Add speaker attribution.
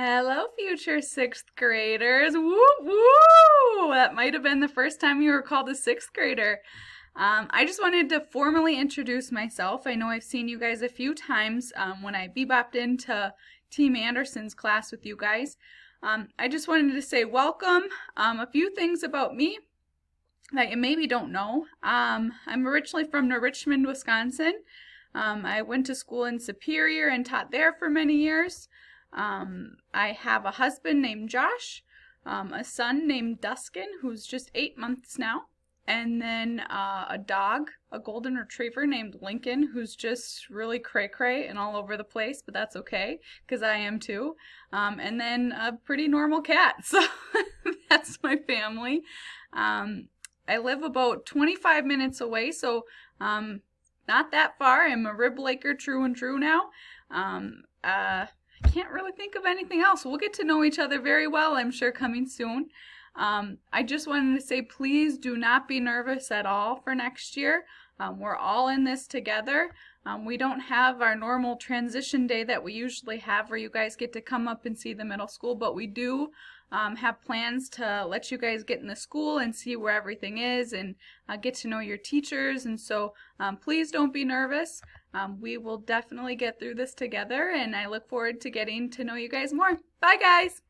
Speaker 1: Hello, future sixth graders. Woo woo! That might have been the first time you were called a sixth grader. I just wanted to formally introduce myself. I know I've seen you guys a few times when I bebopped into Team Anderson's class with you guys. I just wanted to say welcome. A few things about me that you maybe don't know. I'm originally from Richmond, Wisconsin. I went to school in Superior and taught there for many years. I have a husband named Josh, a son named Duskin, who's just 8 months now, and then a dog, a golden retriever named Lincoln, who's just really cray-cray and all over the place, but that's okay, because I am too. And then a pretty normal cat, so that's my family. I live about 25 minutes away, so not that far. I'm a Rib Laker true and true now. Can't really think of anything else. We'll get to know each other very well, I'm sure, coming soon. I just wanted to say, please do not be nervous at all for next year. We're all in this together. We don't have our normal transition day that we usually have where you guys get to come up and see the middle school, but we do have plans to let you guys get in the school and see where everything is and get to know your teachers. And so please don't be nervous. We will definitely get through this together, and I look forward to getting to know you guys more. Bye, guys!